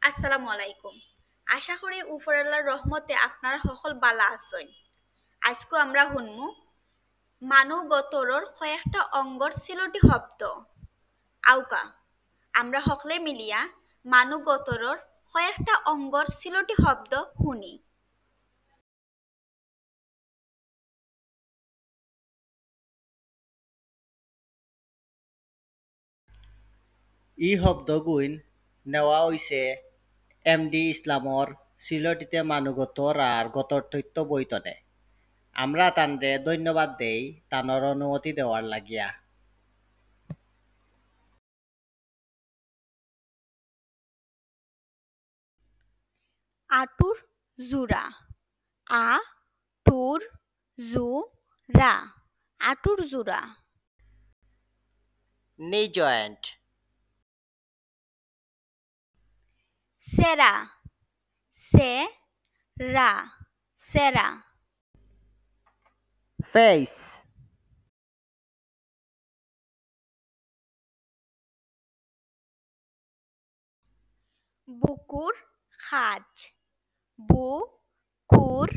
আসসালামু আলাইকুম। আশা করি উপরআল্লাহর রহমতে আপনারা সকল বালা আছেন। আজকে আমরা শুনমু মানুহ গতৰৰ কয়েকটা অঙ্গর সিলটি শব্দ। আউকা আমরা সকলে মিলিয়া মানুহ গতৰৰ কয়েকটা অঙ্গর সিলটি শব্দ শুনি। ই শব্দগুইন নেওয়া হইছে এমডি ইসলামর সিলটিতে মানুগতর আর গতর তথ্য বইতনে। আমরা তানরে ধন্যবাদ দেই তানর অনুমতি দেওয়ার লাগিয়া। আটুর জুরা আ টুর জু রা আটুর জুরা। নি জয়েন্ট সেরা সে রা সেরা। ফেস বুকুর খাজ বুকুর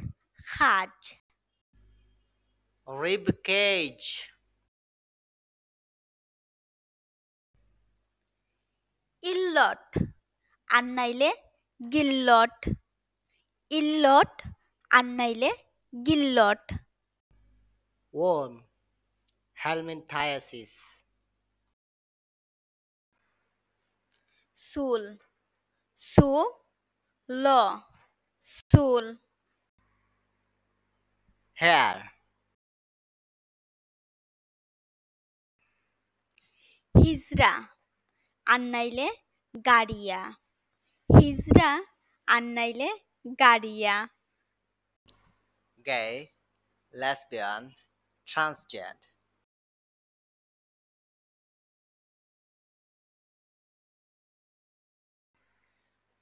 খাজ। রিব কেজ ইল্লট আন্নাইলে গিল্লট ইল্লট আন্নাইলে গিল্লট। ওর্ম হেলমিনথায়াসিস সুল সু ল সুল। হেয়ার হিজরা আন্নাইলে গাড়িয়া হিজরা আন্নাইলে গাড়িয়া। গে লেসবিয়ান ট্রান্সজেন্ডার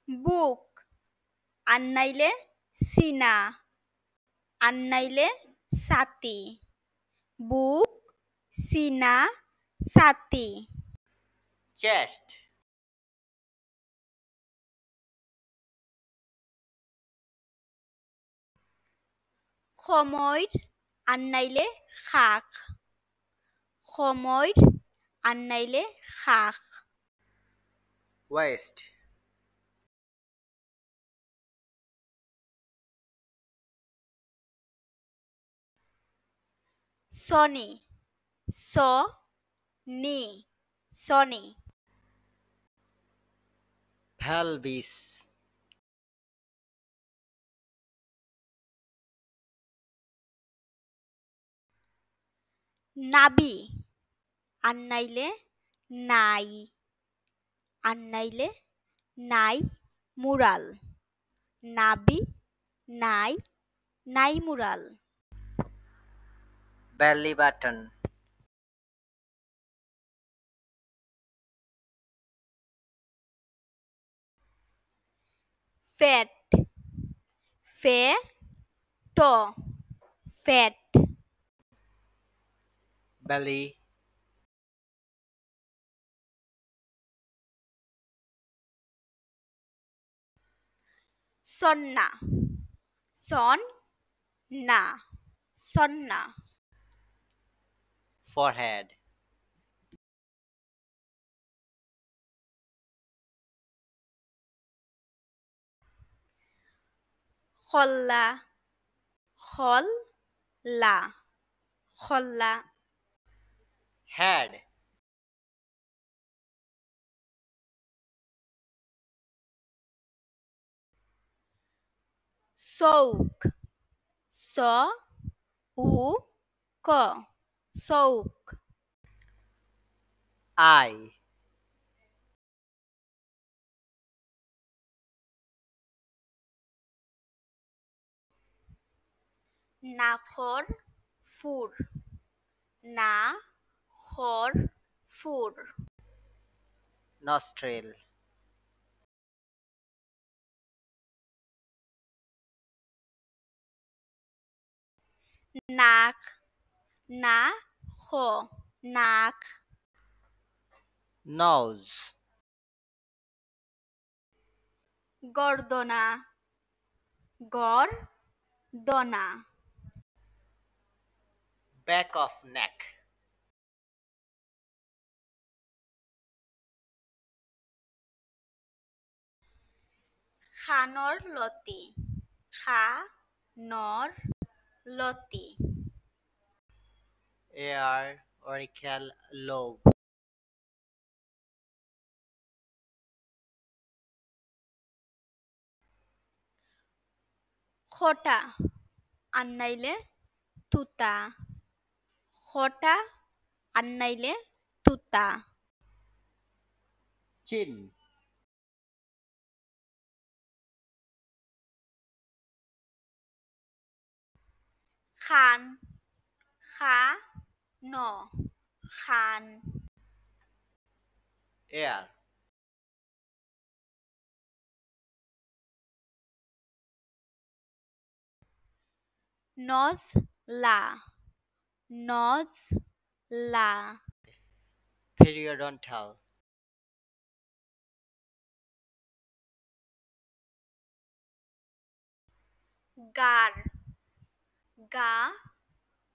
বুক আন্নাইলে সিনা আন্নাইলে সাতি বুক সিনা সাতি। চেস্ট সময়ের আন্নাইলে খাক সময়ের আন্নাইলে খাক। ওয়েস্ট সনি স নি সনি। পেলভিস নাবি আন্নাইলে নাই আন্নাইলে নাই মুরাল নাবি নাই নাই মুরাল। belly button ফ্যাট ফে ট ফ্যাট। belly সন্না সন না সন্না। forehead খল্লা খল লা খল্লা। head চৌক স উ ক চৌক। eye নাখর ফুর না খর ফুর। nostril নাক না খ নাক। nose গর্দনা গর্দনা Back of neck. খানৰ লতি খানৰ লতি Air auricle lobe. খটা আন্নাইলে তুতা খটা আন্নাইলে তুতা Chin. খান খা ন খান Air. নজলা নজলা Periodontal. গার গা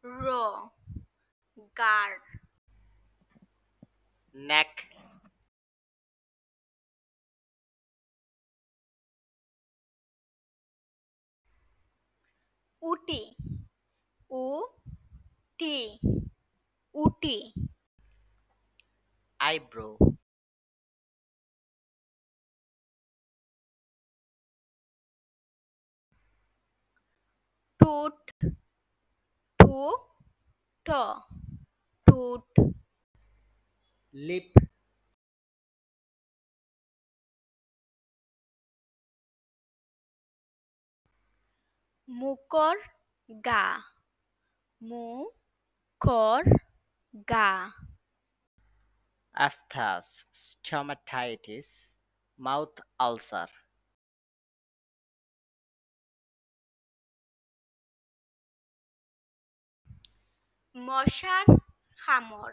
র গার Neck. উটি উ টি উটি Eyebrow. টুট টু ট টুট Lip. মুকর গা মুকর গা Aphthous. Stomatitis. Mouth ulcer. মশার খামর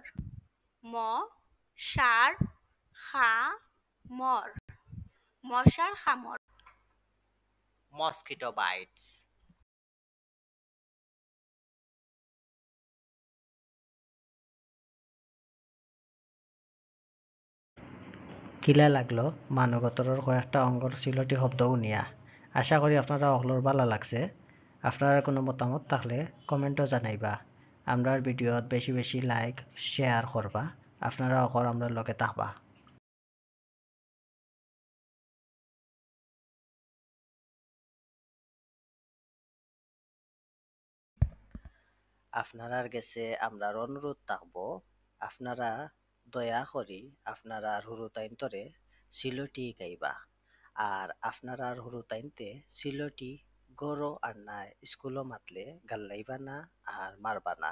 মশার খামর মশার খামর Mosquito bites. কিলা লাগলো মানগতরের কয়েকটা অঙ্গর সিলটি শব্দ শুনিয়া আশা করি আপনারা অগলোর ভালো লাগছে আপনারা কোনো মতামত থাকলে কমেন্টও জানাইবা আমরার ভিডিওত বেশি বেশি লাইক শেয়ার করবা আপনারা অকর আমরা লগে থাকবা আপনারার গেছে আমরার অনুরোধ থাকবো আপনারা দয়া করি আপনারার হুরুতাইন্তরে সিলটি গাইবা আর আপনারার হুরুতাইনতে সিলটি গরো আর না স্কুলও মাতলে গাল্লাইবা না আর মারবা না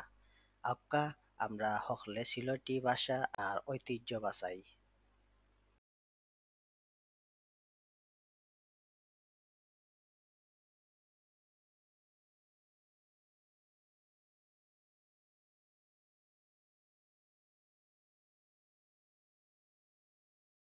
আপকা আমরা হকলে সিলটি ভাষা আর ঐতিহ্য বাঁচাই